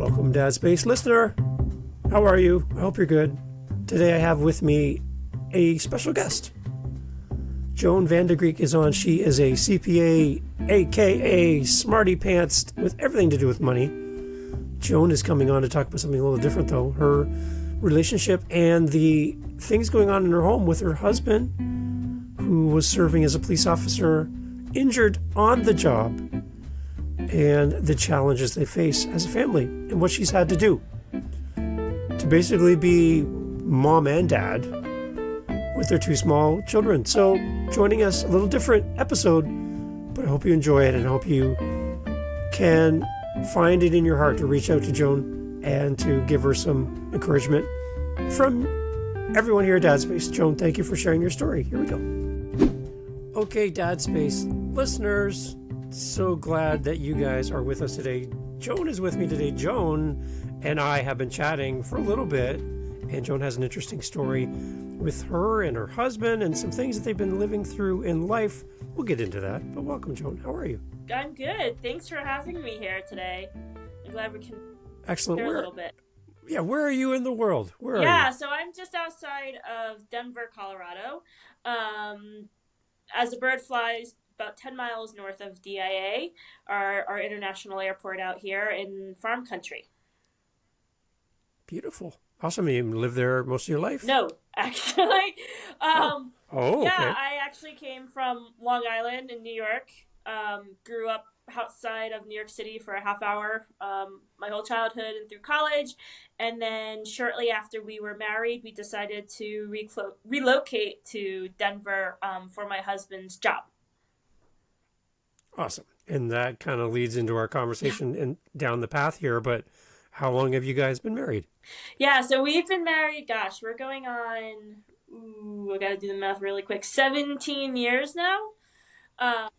Welcome, Dad Space listener. How are you? I hope you're good. Today I have with me a special guest. Joan Van De Griek is on. She is a CPA, aka Smarty Pants, with everything to do with money. Joan is coming on to talk about something a little different, though. Her relationship and the things going on in her home with her husband, who was serving as a police officer, injured on the job, and the challenges they face as a family and what she's had to do to basically be mom and dad with their two small children. So joining us, a little different episode, but I hope you enjoy it and I hope you can find it in your heart to reach out to Joan and to give her some encouragement from everyone here at Dad Space. Joan, thank you for sharing your story. Here we go. Okay, Dad Space listeners, so glad that you guys are with us today. Joan is with me today. Joan and I have been chatting for a little bit, and Joan has an interesting story with her and her husband and some things that they've been living through in life. We'll get into that, but welcome, Joan. How are you? I'm good. Thanks for having me here today. I'm glad we can Excellent. hear a little bit. Yeah, where are you in the world? Where are you? Yeah, so I'm just outside of Denver, Colorado. As the bird flies about 10 miles north of DIA, our international airport out here in farm country. Beautiful. Awesome. You live there most of your life? No, actually. Okay. Yeah, I actually came from Long Island in New York. Grew up outside of New York City for a half hour my whole childhood and through college. And then shortly after we were married, we decided to relocate to Denver for my husband's job. Awesome. And that kind of leads into our conversation and down the path here. But how long have you guys been married? Yeah, so we've been married, gosh, we're going on, I got to do the math really quick, 17 years now.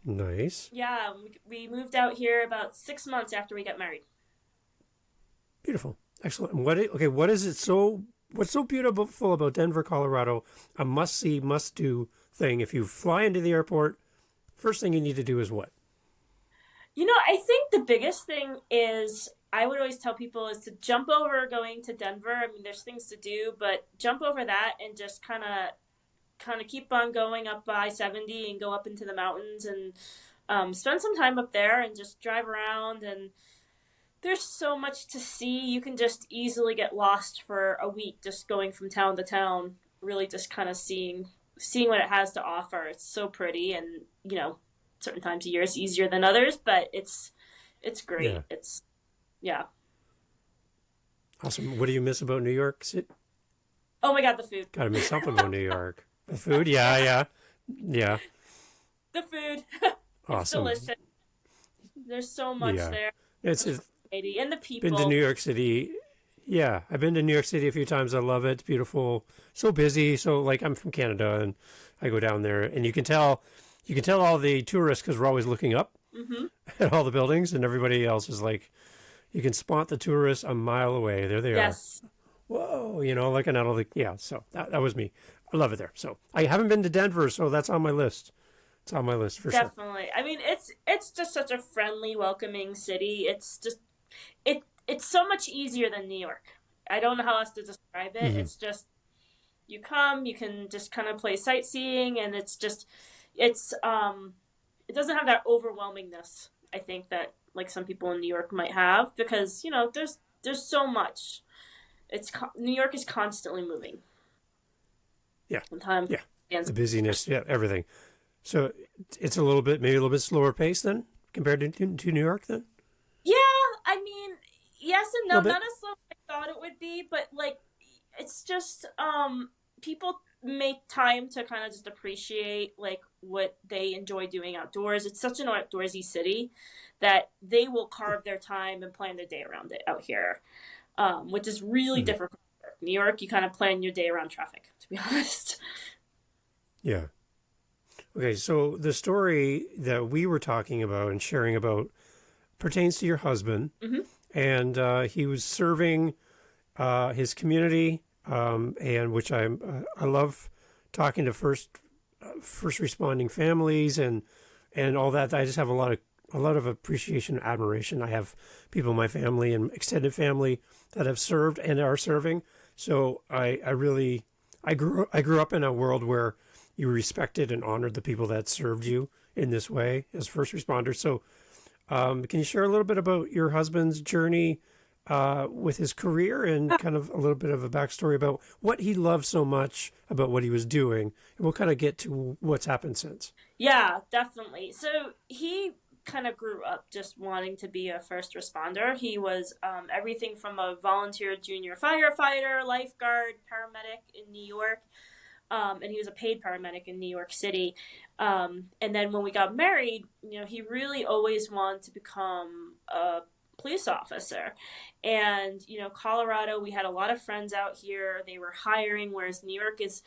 Nice. Yeah, we moved out here about 6 months after we got married. Beautiful. Excellent. What's so beautiful about Denver, Colorado? A must-see, must-do thing. If you fly into the airport, first thing you need to do is what? You know, I think the biggest thing is, I would always tell people, is to jump over going to Denver. I mean, there's things to do, but jump over that and just kind of keep on going up I-70 and go up into the mountains and spend some time up there and just drive around. And there's so much to see. You can just easily get lost for a week just going from town to town, really just kind of seeing what it has to offer. It's so pretty, and you know, certain times of year is easier than others, but it's great. Yeah. Awesome. What do you miss about New York City? Oh my God, the food. Gotta miss something about New York. The food? Yeah. The food. Awesome. It's delicious. There's so much there. It's and the people. Been to New York City. Yeah, I've been to New York City a few times. I love it. It's beautiful. So busy. So like, I'm from Canada and I go down there and you can tell all the tourists because we're always looking up at all the buildings, and everybody else is like, you can spot the tourists a mile away. There they are. Whoa, looking at all the, so that was me. I love it there. So I haven't been to Denver, so that's on my list. It's on my list for sure. Definitely. I mean, it's just such a friendly, welcoming city. It's just, it's so much easier than New York. I don't know how else to describe it. It's just, you come, you can just kind of play sightseeing, and it doesn't have that overwhelmingness, I think, that like some people in New York might have, because, there's so much. New York is constantly moving. Yeah. Sometimes. Yeah. The busyness. Yeah. Everything. So it's maybe a little bit slower pace then compared to New York then? Yeah. I mean, yes and no, not as slow as I thought it would be, but like, it's just, people make time to kind of just appreciate like what they enjoy doing outdoors. It's such an outdoorsy city that they will carve their time and plan their day around it out here, which is really different from New York. New York, you kind of plan your day around traffic, to be honest. Yeah. Okay, so the story that we were talking about and sharing about pertains to your husband, and he was serving his community, and which I love talking to first responding families and all that. I just have a lot a lot of appreciation and admiration. I have people in my family and extended family that have served and are serving. So I grew up in a world where you respected and honored the people that served you in this way as first responders. So can you share a little bit about your husband's journey with his career and kind of a little bit of a backstory about what he loved so much about what he was doing? And we'll kind of get to what's happened since. Yeah, definitely. So he kind of grew up just wanting to be a first responder. He was everything from a volunteer junior firefighter, lifeguard, paramedic in New York, and he was a paid paramedic in New York City. And then when we got married, he really always wanted to become a police officer. And Colorado, we had a lot of friends out here. They were hiring, whereas New York is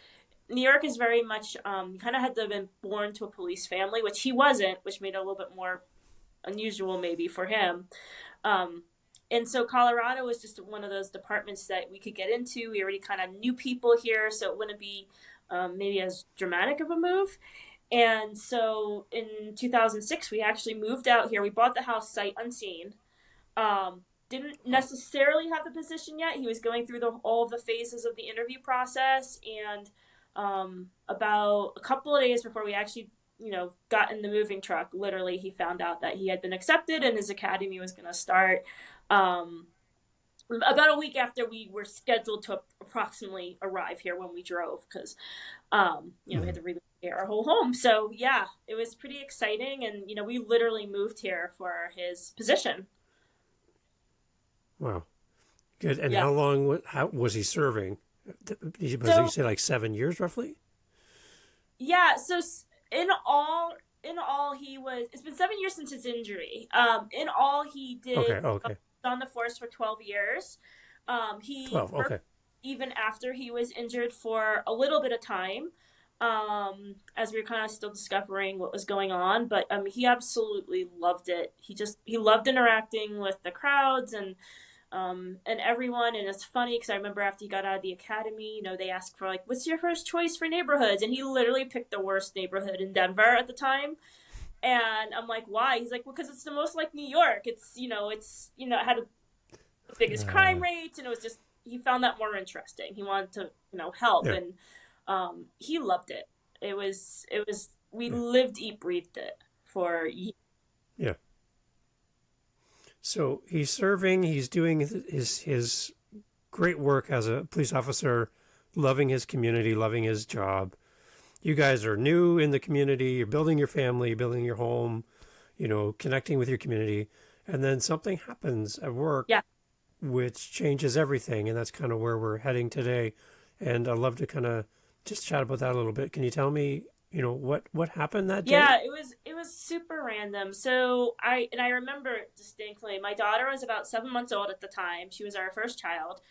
very much kind of had to have been born to a police family, which he wasn't, which made it a little bit more unusual maybe for him. And so Colorado was just one of those departments that we could get into. We already kind of knew people here, so it wouldn't be maybe as dramatic of a move. And so in 2006, we actually moved out here. We bought the house sight unseen. Didn't necessarily have the position yet. He was going through all of the phases of the interview process, and about a couple of days before we actually, got in the moving truck, literally, he found out that he had been accepted and his academy was going to start. About a week after we were scheduled to approximately arrive here when we drove, because, we had to relocate our whole home. So yeah, it was pretty exciting, and we literally moved here for his position. Wow. Good. And Yeah. how long how was he serving? You say like 7 years roughly? Yeah, so in all he was. It's been 7 years since his injury. In all he did Okay. on the force for 12 years. He 12. worked Okay. even after he was injured for a little bit of time, as we were kind of still discovering what was going on. But he absolutely loved it. He loved interacting with the crowds and everyone. And it's funny because I remember after he got out of the academy, they asked for like, what's your first choice for neighborhoods? And he literally picked the worst neighborhood in Denver at the time. And I'm like, why? He's like, well, because it's the most like New York. It had the biggest crime rates, and it was just, he found that more interesting. He wanted to, help, Yeah. and he loved it. We lived, eat, breathed it for years. Yeah. So he's serving, he's doing his great work as a police officer, loving his community, loving his job. You guys are new in the community, you're building your family, building your home, connecting with your community. And then something happens at work, Yeah. which changes everything. And that's kind of where we're heading today. And I'd love to kind of just chat about that a little bit. Can you tell me, what happened that day? Yeah, it was super random. So I remember it distinctly. My daughter was about 7 months old at the time. She was our first child.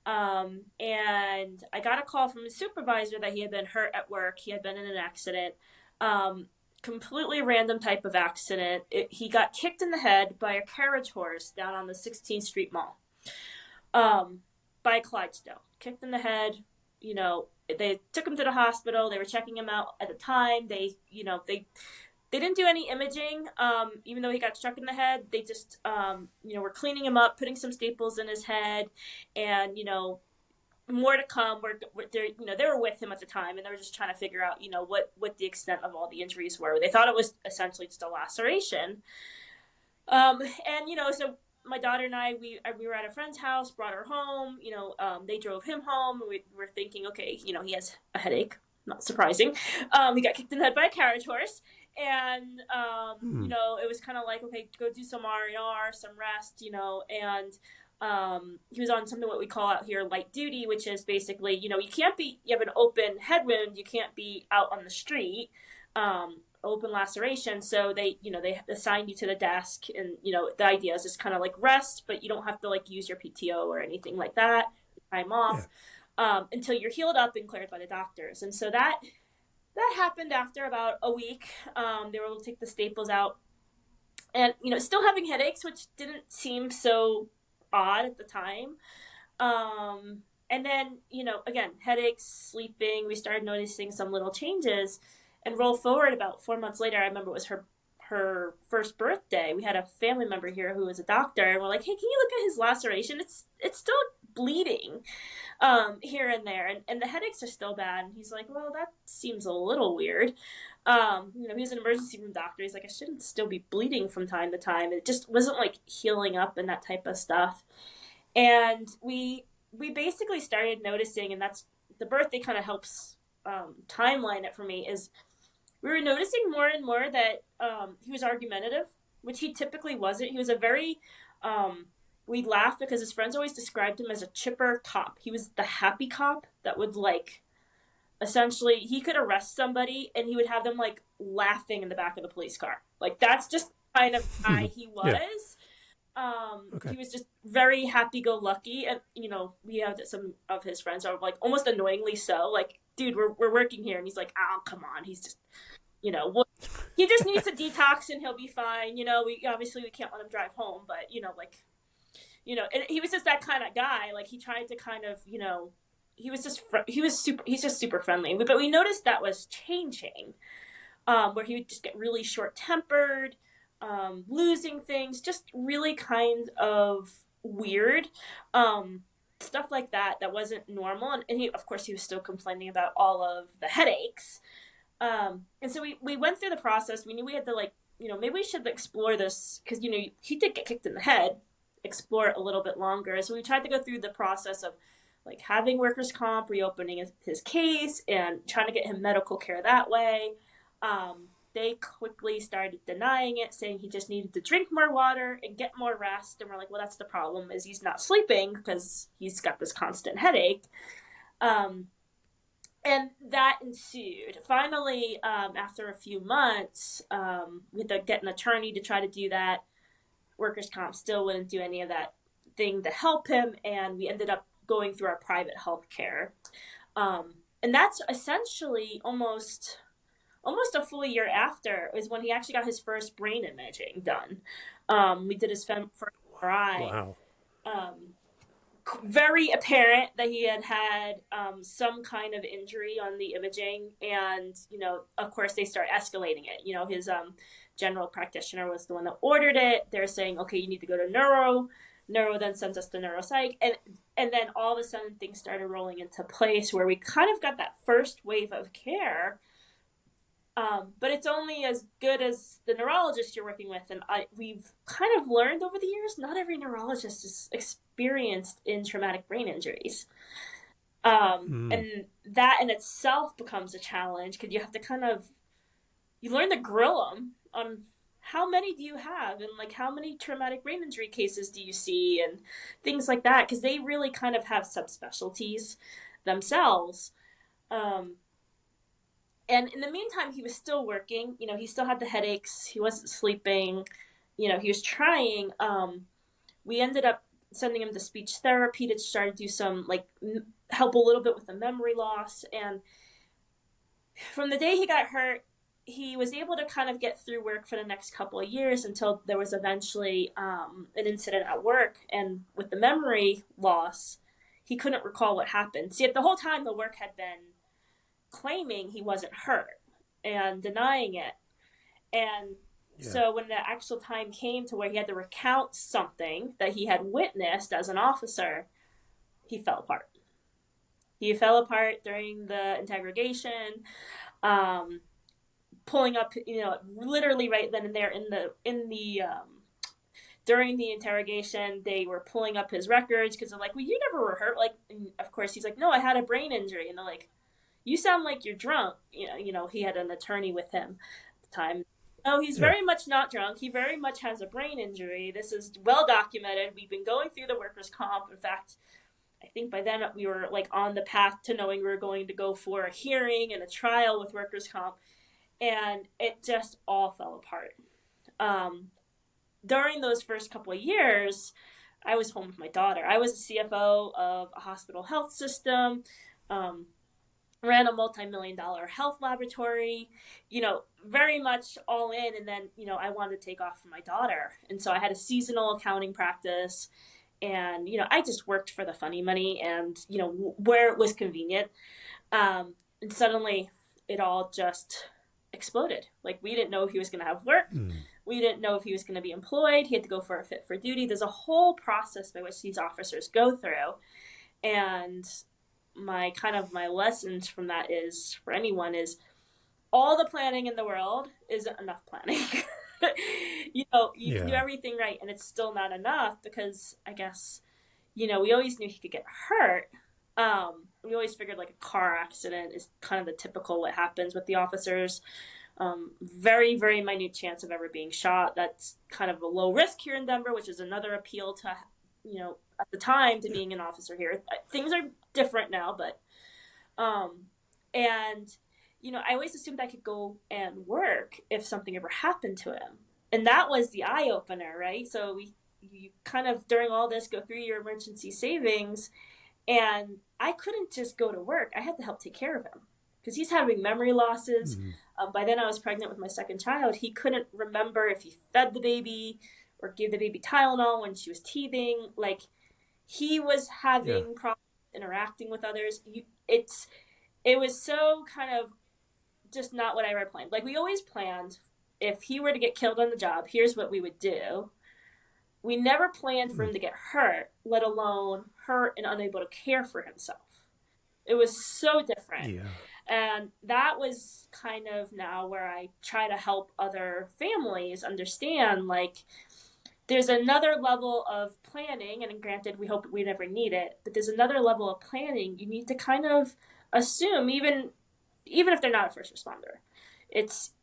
And I got a call from his supervisor that he had been hurt at work. He had been in an accident. Completely random type of accident. He got kicked in the head by a carriage horse down on the 16th Street Mall. By Clydesdale. Kicked in the head. They took him to the hospital. They were checking him out at the time. They didn't do any imaging, even though he got struck in the head. They just, were cleaning him up, putting some staples in his head, and, more to come. They were with him at the time, and they were just trying to figure out, what the extent of all the injuries were. They thought it was essentially just a laceration. So my daughter and I, we were at a friend's house, brought her home. They drove him home. We were thinking, okay, he has a headache. Not surprising. He got kicked in the head by a carriage horse. And, it was kind of like, okay, go do some R&R, some rest, and he was on something what we call out here light duty, which is basically, you have an open head wound, you can't be out on the street, open laceration. So they assign you to the desk, and, the idea is just kind of like rest, but you don't have to like use your PTO or anything like that, time off, until you're healed up and cleared by the doctors. And so that happened after about a week. They were able to take the staples out, and still having headaches, which didn't seem so odd at the time. And then again, headaches, sleeping. We started noticing some little changes, and roll forward about 4 months later. I remember it was her her first birthday, we had a family member here who was a doctor, and we're like, hey, can you look at his laceration? It's still bleeding here and there, and the headaches are still bad. And he's like, well, that seems a little weird. He's an emergency room doctor. He's like, I shouldn't still be bleeding from time to time. It just wasn't like healing up and that type of stuff. And we basically started noticing, and that's the birthday kind of helps timeline it for me, is we were noticing more and more that he was argumentative, which he typically wasn't. He was a very we'd laugh because his friends always described him as a chipper cop. He was the happy cop that would like essentially he could arrest somebody and he would have them like laughing in the back of the police car. Like that's just kind of guy he was. Yeah. Okay. He was just very happy-go-lucky, and we have some of his friends are like almost annoyingly so. Like, dude, we're working here, and he's like, oh, come on, he's just, he just needs to detox and he'll be fine. We can't let him drive home, but and he was just that kind of guy. Like he tried to kind of, he's just super friendly. But we noticed that was changing, where he would just get really short-tempered. Losing things, just really kind of weird stuff like that wasn't normal, and he, of course, he was still complaining about all of the headaches, and so we went through the process. We knew we had to maybe we should explore this because he did get kicked in the head, explore it a little bit longer. So we tried to go through the process of like having workers' comp, reopening his case, and trying to get him medical care that way. They quickly started denying it, saying he just needed to drink more water and get more rest. And we're like, well, that's the problem, is he's not sleeping because he's got this constant headache. And that ensued. Finally, after a few months, we had to get an attorney to try to do that. Workers' comp still wouldn't do any of that thing to help him, and we ended up going through our private health care. And that's essentially almost a full year after is when he actually got his first brain imaging done. We did his first MRI. Wow. Very apparent that he had some kind of injury on the imaging, and of course they start escalating it. His general practitioner was the one that ordered it. They're saying, okay, you need to go to neuro. Neuro then sends us to neuropsych, and then all of a sudden things started rolling into place where we kind of got that first wave of care. But it's only as good as the neurologist you're working with. And we've kind of learned over the years, not every neurologist is experienced in traumatic brain injuries. And that in itself becomes a challenge because you have to you learn to grill them on how many do you have and like how many traumatic brain injury cases do you see and things like that, because they really kind of have subspecialties themselves. And in the meantime, he was still working. He still had the headaches. He wasn't sleeping. He was trying. We ended up sending him to speech therapy to try to do some, help a little bit with the memory loss. And from the day he got hurt, he was able to kind of get through work for the next couple of years until there was eventually an incident at work. And with the memory loss, he couldn't recall what happened. See, the whole time the work had been claiming he wasn't hurt and denying it. And so when the actual time came to where he had to recount something that he had witnessed as an officer, he fell apart. He fell apart during the interrogation, pulling up, literally right then and there during the interrogation, they were pulling up his records because they're like, well, you never were hurt. And of course he's like, no, I had a brain injury. And they're like, you sound like you're drunk. He had an attorney with him at the time. No, he's very much not drunk. He very much has a brain injury. This is well documented. We've been going through the workers' comp. In fact, I think by then we were on the path to knowing we were going to go for a hearing and a trial with workers' comp. And it just all fell apart. During those first couple of years, I was home with my daughter. I was the CFO of a hospital health system. Ran a multi-million-dollar health laboratory, very much all in. And then, I wanted to take off for my daughter. And so I had a seasonal accounting practice and, I just worked for the funny money and, where it was convenient. And suddenly it all just exploded. Like, we didn't know if he was going to have work. We didn't know if he was going to be employed. He had to go for a fit for duty. There's a whole process by which these officers go through. And my lessons from that is, for anyone, is all the planning in the world isn't enough planning. You can do Yeah. everything right and it's still not enough, because I guess, we always knew he could get hurt. We always figured like a car accident is kind of the typical what happens with the officers. Very, very minute chance of ever being shot. That's kind of a low risk here in Denver, which is another appeal to, at the time, to being an officer here. Things are different now, but, and, I always assumed I could go and work if something ever happened to him. And that was the eye opener, right? So you kind of, during all this, go through your emergency savings, and I couldn't just go to work. I had to help take care of him because he's having memory losses. By then I was pregnant with my second child. He couldn't remember if he fed the baby or gave the baby Tylenol when she was teething. Like, he was Yeah. having problems interacting with others. It was so kind of just not what I ever planned. Like, we always planned, if he were to get killed on the job, here's what we would do. We never planned for him to get hurt, let alone hurt and unable to care for himself. It was so different. Yeah. And that was kind of now where I try to help other families understand, like, there's another level of planning, and granted, we hope we never need it, but there's another level of planning you need to kind of assume, even if they're not a first responder.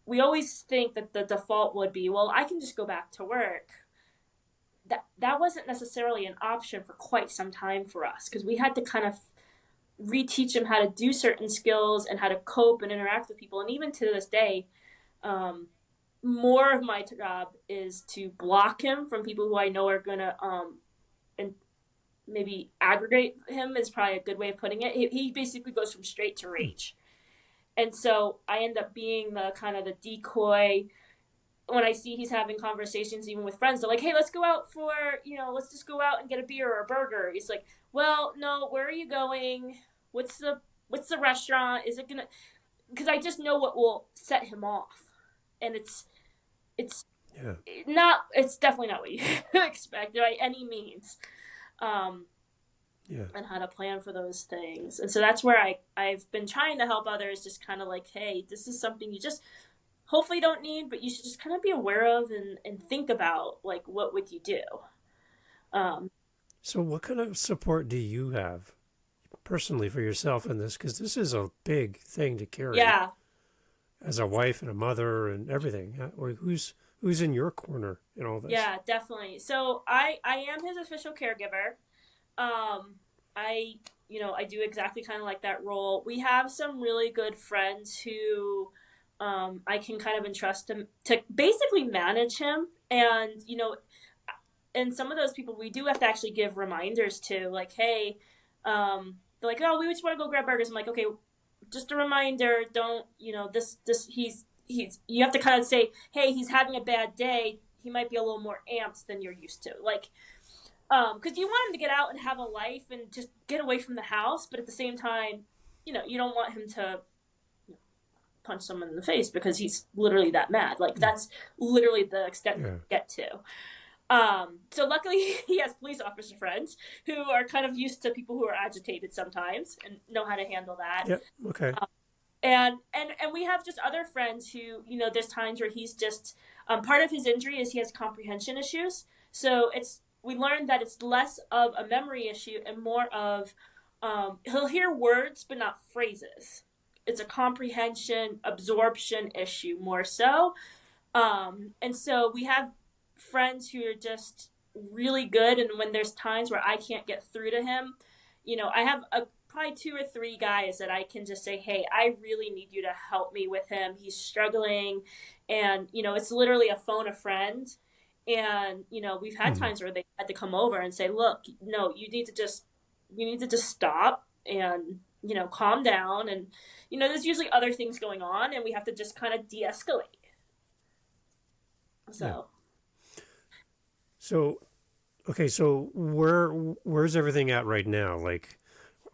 We always think that the default would be, well, I can just go back to work. That wasn't necessarily an option for quite some time for us, because we had to kind of reteach him how to do certain skills and how to cope and interact with people. And even to this day, more of my job is to block him from people who I know are going to and maybe aggregate him, is probably a good way of putting it. He basically goes from straight to rage. And so I end up being the kind of the decoy. When I see he's having conversations even with friends, they're like, hey, let's go out for, let's just go out and get a beer or a burger. He's like, well, no, where are you going? What's the restaurant? Is it gonna, because I just know what will set him off. And it's Yeah. it's definitely not what you expect by any means. Yeah. And how to plan for those things. And so that's where I've been trying to help others, just kind of like, hey, this is something you just hopefully don't need, but you should just kind of be aware of and think about, like, what would you do? So what kind of support do you have personally for yourself in this? Because this is a big thing to carry. Yeah. As a wife and a mother and everything. Who's in your corner in all this? Yeah, definitely. So I am his official caregiver. I do exactly kind of like that role. We have some really good friends who I can kind of entrust to basically manage him. And some of those people we do have to actually give reminders to, like, hey, they're like, oh, we just want to go grab burgers. I'm like, okay, just a reminder, don't, he's you have to kind of say, hey, he's having a bad day. He might be a little more amped than you're used to. Like, because you want him to get out and have a life and just get away from the house, but at the same time, you don't want him to punch someone in the face because he's literally that mad. Like, that's literally the extent you get to. So luckily he has police officer friends who are kind of used to people who are agitated sometimes and know how to handle that. Yep. Okay. And we have just other friends who, there's times where he's just, part of his injury is he has comprehension issues. So we learned that it's less of a memory issue and more of, he'll hear words, but not phrases. It's a comprehension, absorption issue more so. And so we have friends who are just really good. And when there's times where I can't get through to him, I have probably 2 or 3 guys that I can just say, hey, I really need you to help me with him. He's struggling. And, it's literally a phone a friend. And, we've had times where they had to come over and say, look, no, you need to just stop and, calm down. And, there's usually other things going on and we have to just kind of de-escalate. So. Yeah. So, okay, so where's everything at right now? Like,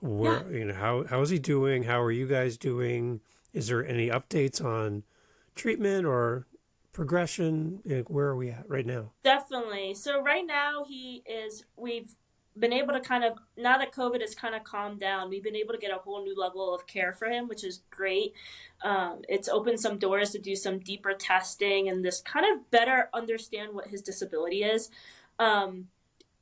how is he doing? How are you guys doing? Is there any updates on treatment or progression? Where are we at right now? Definitely. So right now we've been able to kind of, now that COVID has kind of calmed down, we've been able to get a whole new level of care for him, which is great. It's opened some doors to do some deeper testing and this kind of better understand what his disability is. Um,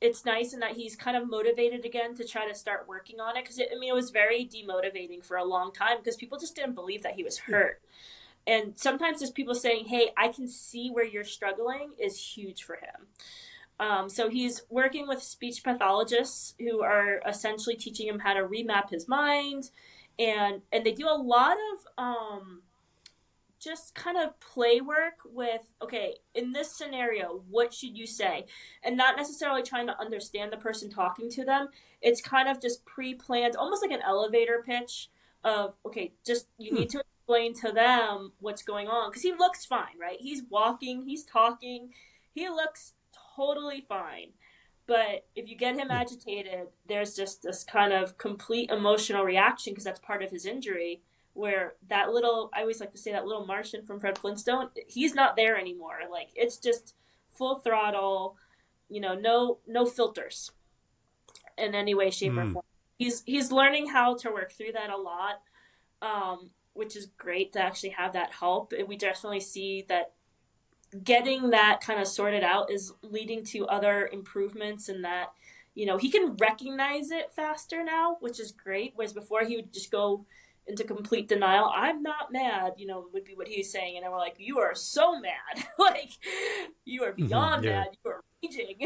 it's nice in that he's kind of motivated again to try to start working on it, because it was very demotivating for a long time because people just didn't believe that he was Yeah. hurt. And sometimes just people saying, hey, I can see where you're struggling is huge for him. So he's working with speech pathologists who are essentially teaching him how to remap his mind, and they do a lot of just kind of play work with, okay, in this scenario, what should you say? And not necessarily trying to understand the person talking to them. It's kind of just pre-planned, almost like an elevator pitch of, okay, just you Hmm. need to explain to them what's going on. Because he looks fine, right? He's walking, he's talking, he looks totally fine. But if you get him Yeah. agitated, there's just this kind of complete emotional reaction because that's part of his injury, where that little, I always like to say, that little Martian from Fred Flintstone, he's not there anymore. Like, it's just full throttle, no filters in any way, shape, or Hmm. form. He's learning how to work through that a lot, which is great to actually have that help. We definitely see that getting that kind of sorted out is leading to other improvements, and that he can recognize it faster now, which is great, whereas before he would just go into complete denial. I'm not mad, would be what he's saying, and then we're like, you are so mad. Like, you are Mm-hmm. beyond Yeah. mad, you are raging.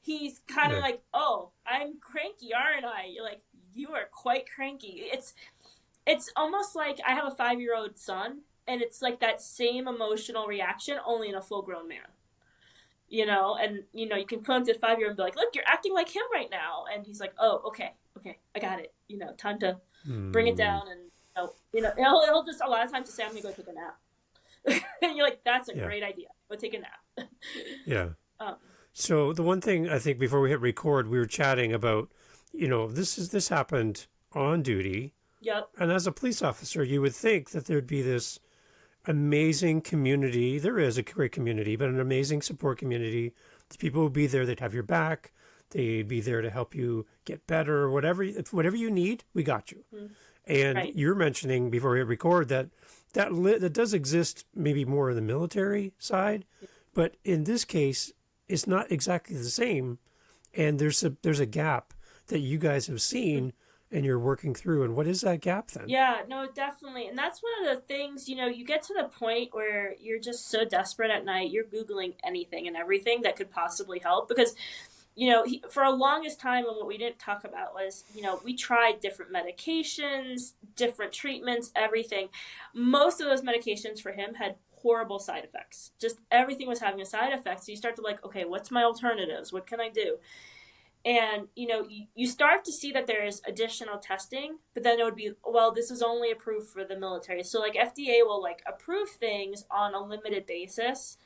He's kind of Yeah. like, oh, I'm cranky, aren't I? You're like, you are quite cranky. It's almost like I have a 5-year old son, and it's like that same emotional reaction, only in a full grown man. And you can point to the 5-year old and be like, look, you're acting like him right now. And he's like, oh, okay, okay, I got it. Time to bring it Hmm. down. And he'll just, a lot of times, just say, I'm gonna go take a nap. And you're like, that's a Yeah. great idea, go take a nap. Yeah. um, So the one thing I think before we hit record, we were chatting about, this happened on duty, yep. and as a police officer, you would think that there'd be this amazing community. There is a great community, but an amazing support community. The people would be there. They'd have your back. They'd be there to help you get better. Whatever you need, we got you. Mm-hmm. And Right. you're mentioning before we hit record that does exist maybe more in the military side, but in this case, it's not exactly the same. And there's a gap that you guys have seen and you're working through. And what is that gap then? Yeah, no, definitely. And that's one of the things, you get to the point where you're just so desperate at night, you're Googling anything and everything that could possibly help. Because, for a longest time, and what we didn't talk about was, we tried different medications, different treatments, everything. Most of those medications for him had horrible side effects. Just everything was having a side effect. So you start to like, okay, what's my alternatives? What can I do? And you start to see that there's additional testing, but then it would be, well, this is only approved for the military. So like FDA will like approve things on a limited basis,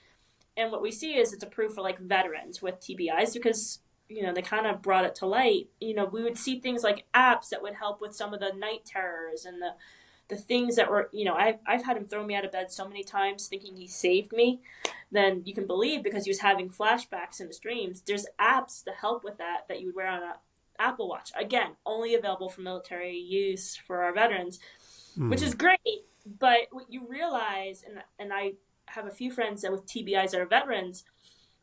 and what we see is it's approved for like veterans with TBIs, because they kind of brought it to light. We would see things like apps that would help with some of the night terrors and the things that were, I've had him throw me out of bed so many times thinking he saved me. Then you can believe, because he was having flashbacks in his dreams. There's apps to help with that you would wear on an Apple Watch. Again, only available for military use for our veterans, which Hmm. is great. But what you realize, and I have a few friends that with TBIs that are veterans,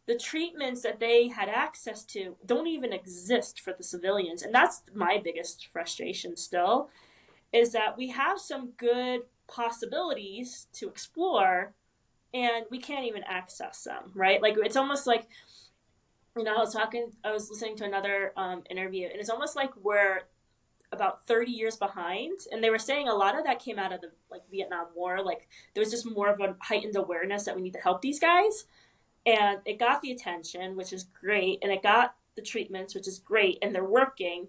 the treatments that they had access to don't even exist for the civilians. And that's my biggest frustration still, is that we have some good possibilities to explore, and we can't even access them, right? Like, it's almost like, I was listening to another interview, and it's almost like we're about 30 years behind. And they were saying a lot of that came out of the like Vietnam War. Like, there was just more of a heightened awareness that we need to help these guys. And it got the attention, which is great. And it got the treatments, which is great. And they're working,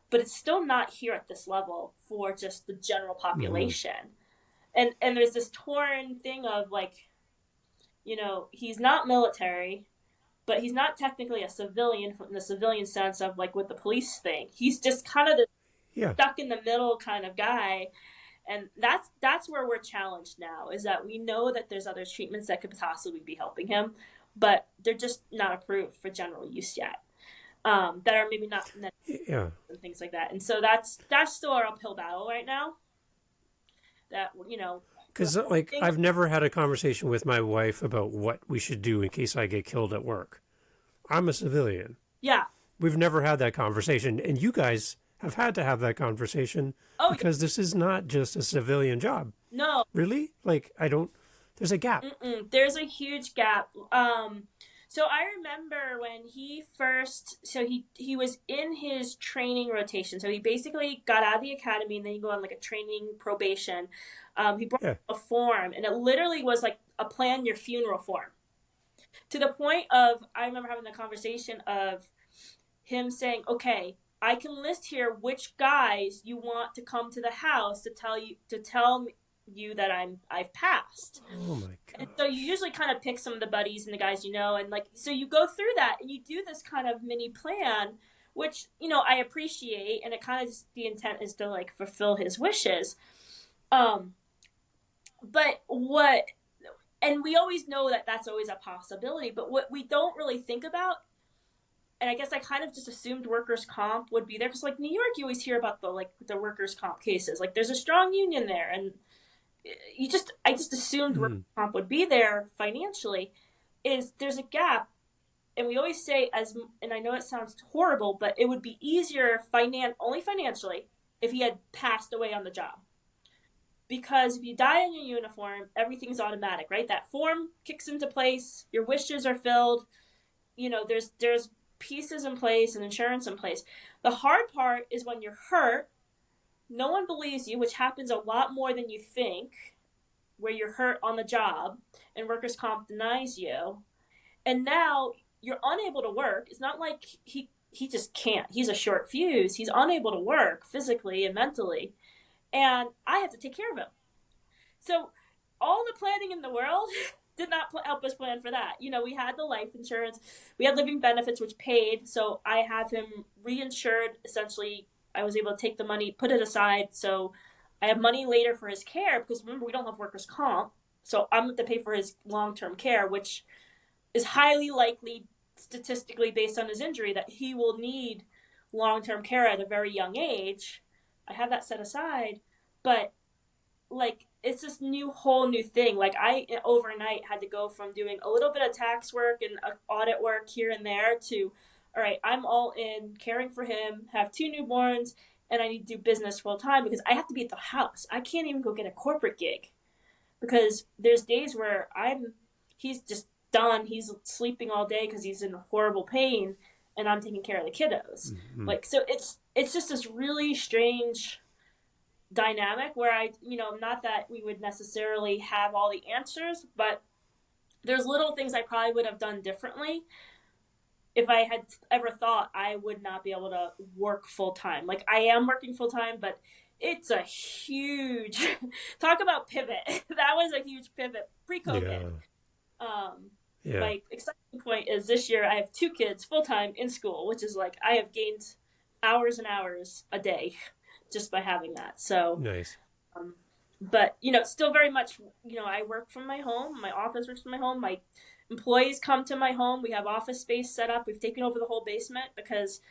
but it's still not here at this level for just the general Hmm. population. And there's this torn thing of like, he's not military, but he's not technically a civilian in the civilian sense of like what the police think. He's just kind of the Yeah. stuck in the middle kind of guy. And that's where we're challenged now, is that we know that there's other treatments that could possibly be helping him, but they're just not approved for general use yet. That are maybe not Yeah. and things like that. And so that's still our uphill battle right now. That Because, like, I've never had a conversation with my wife about what we should do in case I get killed at work. I'm a civilian. Yeah. We've never had that conversation. And you guys have had to have that conversation because this is not just a civilian job. No. Really? Like, there's a gap. There's a huge gap. So I remember when he was in his training rotation. So he basically got out of the academy and then you go on like a training probation. He brought a form, and it literally was like a plan your funeral form. To the point of, I remember having the conversation of him saying, okay, I can list here which guys you want to come to the house to tell you that I've passed. Oh my god. And so you usually kind of pick some of the buddies and the guys and like, so you go through that and you do this kind of mini plan, which, I appreciate, and it kind of just, the intent is to like fulfill his wishes. And we always know that that's always a possibility, but what we don't really think about, and I guess I kind of just assumed workers' comp would be there, because like New York, you always hear about the workers' comp cases, like there's a strong union there, and I just assumed workers' comp would be there financially. Is there's a gap, and we always say, and I know it sounds horrible, but it would be easier only financially if he had passed away on the job. Because if you die in your uniform, everything's automatic, right? That form kicks into place, your wishes are filled, there's pieces in place and insurance in place. The hard part is when you're hurt, no one believes you, which happens a lot more than you think, where you're hurt on the job and workers' comp denies you. And now you're unable to work. It's not like he just can't. He's a short fuse. He's unable to work physically and mentally. And I have to take care of him. So all the planning in the world did not help us plan for that. We had the life insurance. We had living benefits, which paid. So I have him reinsured. Essentially, I was able to take the money, put it aside. So I have money later for his care, because remember, we don't have workers' comp. So I'm going to pay for his long-term care, which is highly likely, statistically based on his injury, that he will need long-term care at a very young age. I have that set aside, but like, it's this whole new thing. Like, I overnight had to go from doing a little bit of tax work and audit work here and there to, all right, I'm all in caring for him, have 2 newborns, and I need to do business full time because I have to be at the house. I can't even go get a corporate gig, because there's days where he's just done. He's sleeping all day because he's in horrible pain, and I'm taking care of the kiddos. Mm-hmm. Like, so it's just this really strange dynamic where not that we would necessarily have all the answers, but there's little things I probably would have done differently if I had ever thought I would not be able to work full time. Like, I am working full time, but it's a huge talk about pivot. That was a huge pivot pre-COVID. Yeah. My exciting point is this year I have 2 kids full time in school, which is like, I have gained hours and hours a day just by having that. So nice. But still very much, I work from my home. My office works from my home. My employees come to my home. We have office space set up. We've taken over the whole basement because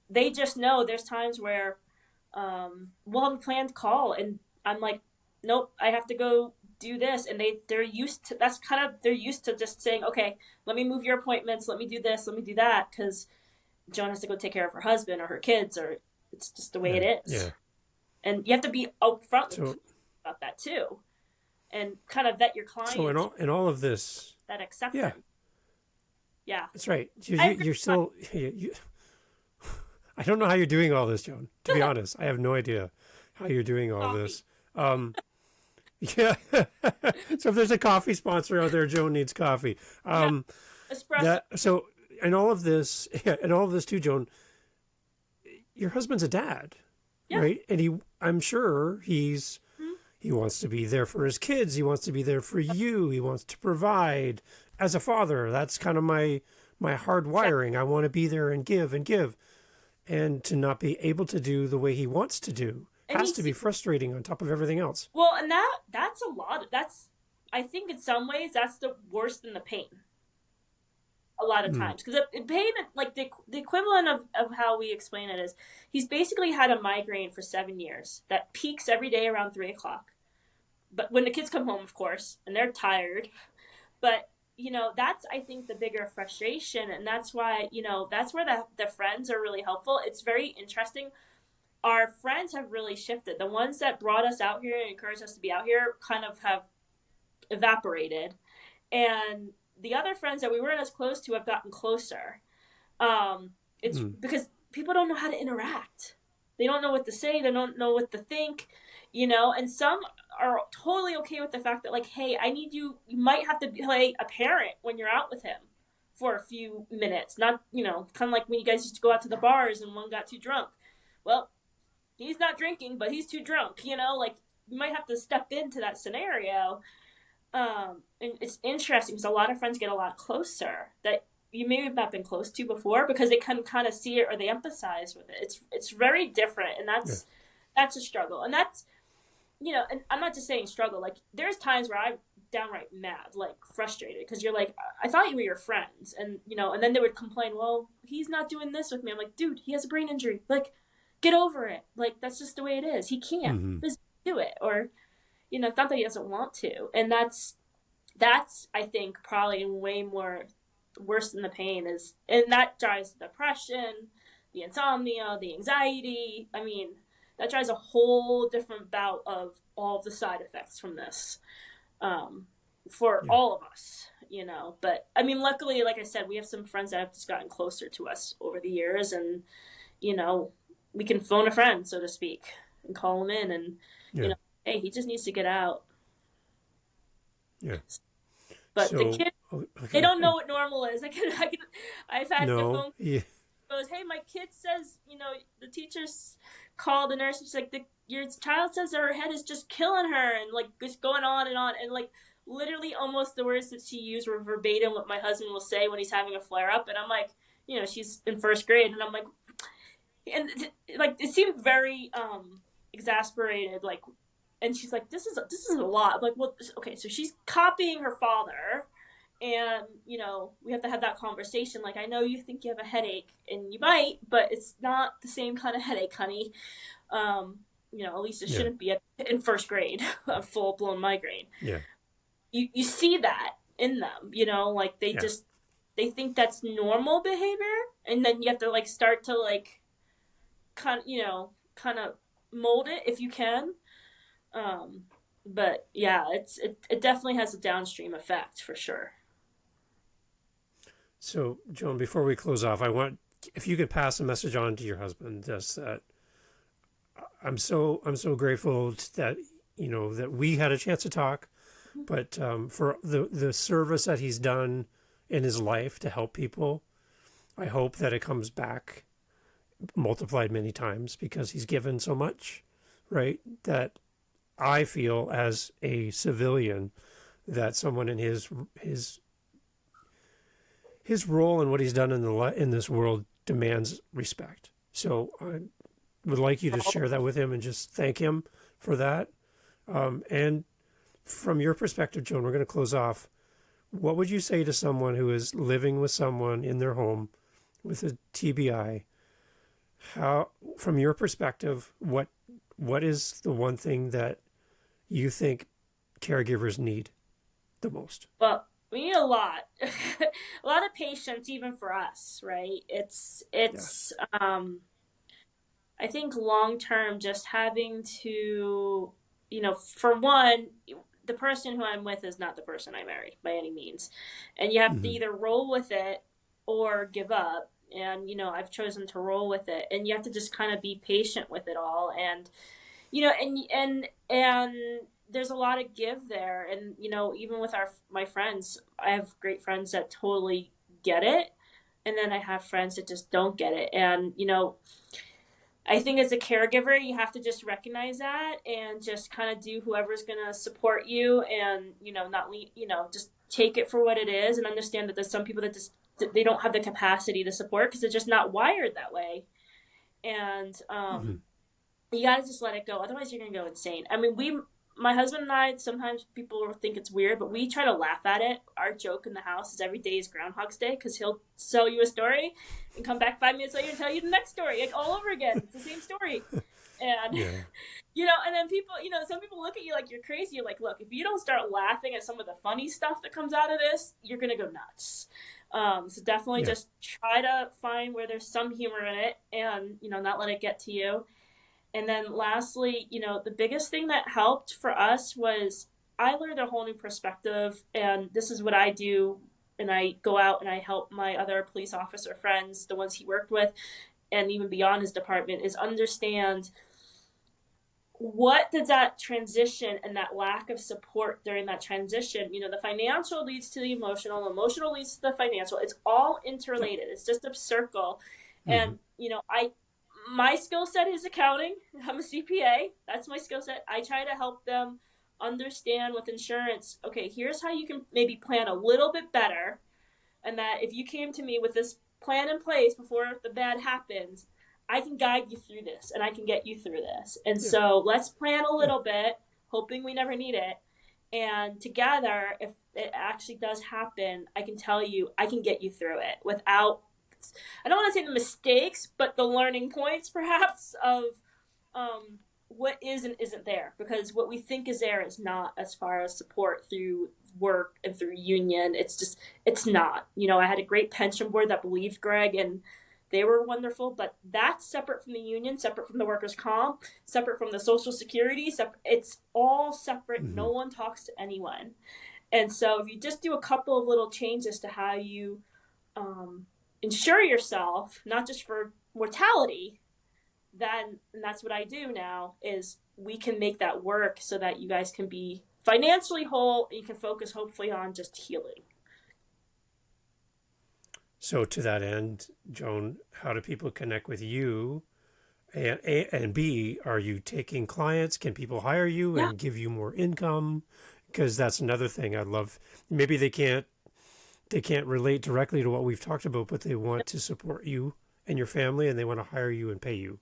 they just know there's times where we'll have a planned call, and I'm like, nope, I have to go do this. And they're used to, they're used to just saying, okay, let me move your appointments. Let me do this. Let me do that. Because Joan has to go take care of her husband or her kids, or it's just the way it is. Yeah. And you have to be upfront about that too, and kind of vet your client. So in all of this, that acceptance. Yeah. That's right. You're still. I don't know how you're doing all this, Joan. To be honest, I have no idea how you're doing all this. Yeah. So if there's a coffee sponsor out there, Joan needs coffee. Espresso. So in all of this too, Joan, your husband's a dad, right? And I'm sure he wants to be there for his kids. He wants to be there for you. He wants to provide. As a father, that's kind of my hard wiring. I want to be there and give. And to not be able to do the way he wants to do. and has to be frustrating on top of everything else. well, and that's a lot. That's, I think in some ways that's the worse than the pain. A lot of Mm. times, because pain, like the equivalent of how we explain it is, he's basically had a migraine for 7 years that peaks every day around 3 o'clock. But when the kids come home, of course, and they're tired, but that's, I think, the bigger frustration, and that's why that's where the friends are really helpful. It's very interesting. Our friends have really shifted. The ones that brought us out here and encouraged us to be out here kind of have evaporated, and the other friends that we weren't as close to have gotten closer. It's Mm. because people don't know how to interact. They don't know what to say. They don't know what to think. And some are totally okay with the fact that, like, hey, I need you. You might have to play a parent when you're out with him for a few minutes. Not, kind of like when you guys used to go out to the bars and one got too drunk. Well, he's not drinking, but he's too drunk. Like, you might have to step into that scenario. And it's interesting because a lot of friends get a lot closer that you may have not been close to before because they can kind of see it or they empathize with it. It's very different, and Yeah. that's a struggle. And that's, and I'm not just saying struggle. Like, there's times where I'm downright mad, like frustrated, because you're like, I thought you were your friends, and and then they would complain, well, he's not doing this with me. I'm like, dude, he has a brain injury. Like, get over it. Like, that's just the way it is. He can't Hmm. physically do it, or it's not that he doesn't want to. And that's I think probably way more worse than the pain is, and that drives depression, the insomnia, the anxiety. I mean, that drives a whole different bout of all of the side effects from this, for Yeah. all of us. But I mean, luckily, like I said, we have some friends that have just gotten closer to us over the years, and you know we can phone a friend, so to speak, and call him in, and Yeah. hey, he just needs to get out. Yeah. But the So, kids, they okay. don't know what normal is. I've had the No. phone Yeah. goes, hey, my kid says, the teachers called the nurse. She's like, your child says her head is just killing her, and like just going on, and like literally almost the words that she used were verbatim what my husband will say when he's having a flare up. And I'm like, she's in first grade, and I'm like, and like it seemed very exasperated, like, and she's like, this is a lot. I'm like, well, okay, so she's copying her father, and we have to have that conversation. Like, I know you think you have a headache, and you might, but it's not the same kind of headache, honey. At least it Yeah. shouldn't be in first grade a full blown migraine. Yeah. You see that in them, like they Yeah. just they think that's normal behavior, and then you have to like start to like kind of mold it if you can. But yeah, it definitely has a downstream effect for sure. So, Joan, before we close off, I want if you could pass a message on to your husband, just that I'm so grateful that that we had a chance to talk, but for the service that he's done in his life to help people, I hope that it comes back multiplied many times because he's given so much, right? That I feel as a civilian that someone in his role and what he's done in this world demands respect. So I would like you to share that with him and just thank him for that. And from your perspective, Joan, we're going to close off. What would you say to someone who is living with someone in their home with a TBI? How, from your perspective, what is the one thing that you think caregivers need the most? Well, we need a lot, a lot of patience, even for us, right? Yeah. I think long term, just having to, for one, the person who I'm with is not the person I married by any means. And you have to Mm-hmm. either roll with it or give up. And, I've chosen to roll with it. And you have to just kind of be patient with it all. And, and there's a lot of give there. And, even with my friends, I have great friends that totally get it. And then I have friends that just don't get it. And, I think as a caregiver, you have to just recognize that and just kind of do whoever's going to support you, and, not, just take it for what it is, and understand that there's some people that just, they don't have the capacity to support because they're just not wired that way. And, Mm-hmm. you gotta just let it go. Otherwise, you're gonna go insane. I mean, my husband and I, sometimes people will think it's weird, but we try to laugh at it. Our joke in the house is every day is Groundhog's Day, because he'll sell you a story and come back 5 minutes later and tell you the next story, like all over again. It's the same story. And, Yeah. and then people, some people look at you like you're crazy. You're like, look, if you don't start laughing at some of the funny stuff that comes out of this, you're going to go nuts. So definitely just try to find where there's some humor in it and, not let it get to you. And then lastly, the biggest thing that helped for us was I learned a whole new perspective, and this is what I do. And I go out and I help my other police officer friends, the ones he worked with, and even beyond his department, is understand what did that transition and that lack of support during that transition, the financial leads to the emotional leads to the financial. It's all interrelated. It's just a circle. And, my skill set is accounting. I'm a CPA. That's my skill set. I try to help them understand with insurance, okay, here's how you can maybe plan a little bit better. And that if you came to me with this plan in place before the bad happens, I can guide you through this and I can get you through this. And so let's plan a little bit, hoping we never need it. And together, if it actually does happen, I can tell you, I can get you through it without, I don't want to say the mistakes, but the learning points perhaps of what is and isn't there. Because what we think is there is not, as far as support through work and through union. It's not. I had a great pension board that believed Greg, and they were wonderful, but that's separate from the union, separate from the workers' comp, separate from the Social Security. It's all separate. Mm-hmm. No one talks to anyone. And so if you just do a couple of little changes to how you insure yourself, not just for mortality, then, and that's what I do now, is we can make that work so that you guys can be financially whole, and you can focus hopefully on just healing. So to that end, Joan, how do people connect with you? And B, are you taking clients? Can people hire you and give you more income? Because that's another thing I'd love. Maybe they can't relate directly to what we've talked about, but they want to support you and your family, and they want to hire you and pay you.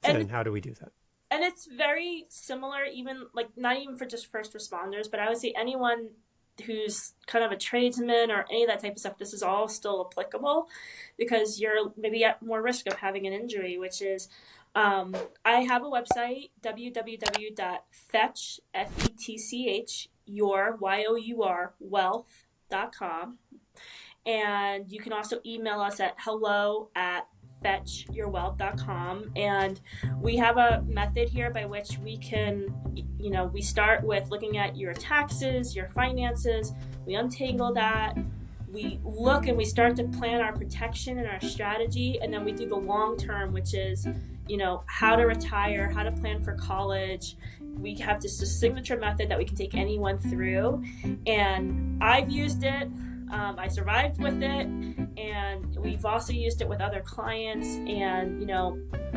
Then how do we do that? And it's very similar, even like not even for just first responders, but I would say anyone who's kind of a tradesman or any of that type of stuff, this is all still applicable, because you're maybe at more risk of having an injury, which is, I have a website, www.fetch, F-E-T-C-H, your wealth.com. And you can also email us at hello@fetchyourwealth.com. And we have a method here by which we can, we start with looking at your taxes, your finances, we untangle that, we look and we start to plan our protection and our strategy, and then we do the long term, which is, how to retire, how to plan for college. We have just a signature method that we can take anyone through, and I've used it. I survived with it, and we've also used it with other clients. And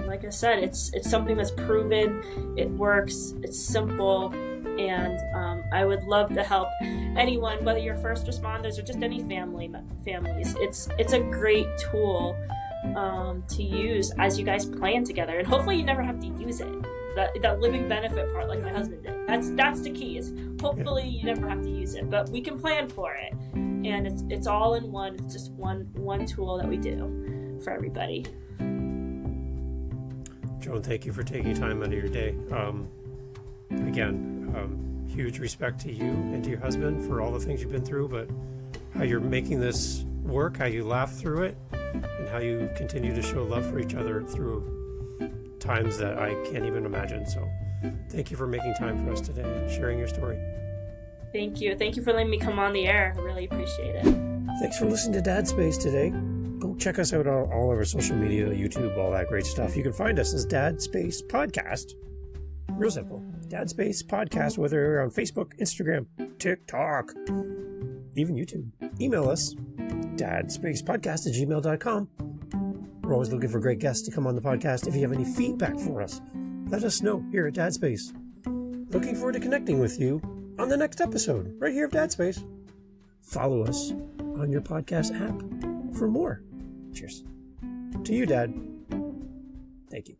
like I said, it's something that's proven. It works. It's simple, and I would love to help anyone, whether you're first responders or just any families. It's a great tool to use as you guys plan together, and hopefully you never have to use it. That living benefit part, like my husband did. That's the key. Is hopefully you never have to use it, but we can plan for it, and it's all in one. It's just one tool that we do for everybody. Joan, thank you for taking time out of your day. Again, huge respect to you and to your husband for all the things you've been through, but how you're making this work, how you laugh through it, and how you continue to show love for each other through times that I can't even imagine. So thank you for making time for us today and sharing your story. Thank you. Thank you for letting me come on the air. I really appreciate it. Thanks for listening to Dad Space today. Go check us out on all of our social media, YouTube, all that great stuff. You can find us as Dad Space Podcast. Real simple. Dad Space Podcast, whether you're on Facebook, Instagram, TikTok, even YouTube. Email us, dadspacepodcast@gmail.com. We're always looking for great guests to come on the podcast. If you have any feedback for us, let us know here at Dad Space. Looking forward to connecting with you on the next episode, right here of Dad Space. Follow us on your podcast app for more. Cheers. To you, Dad. Thank you.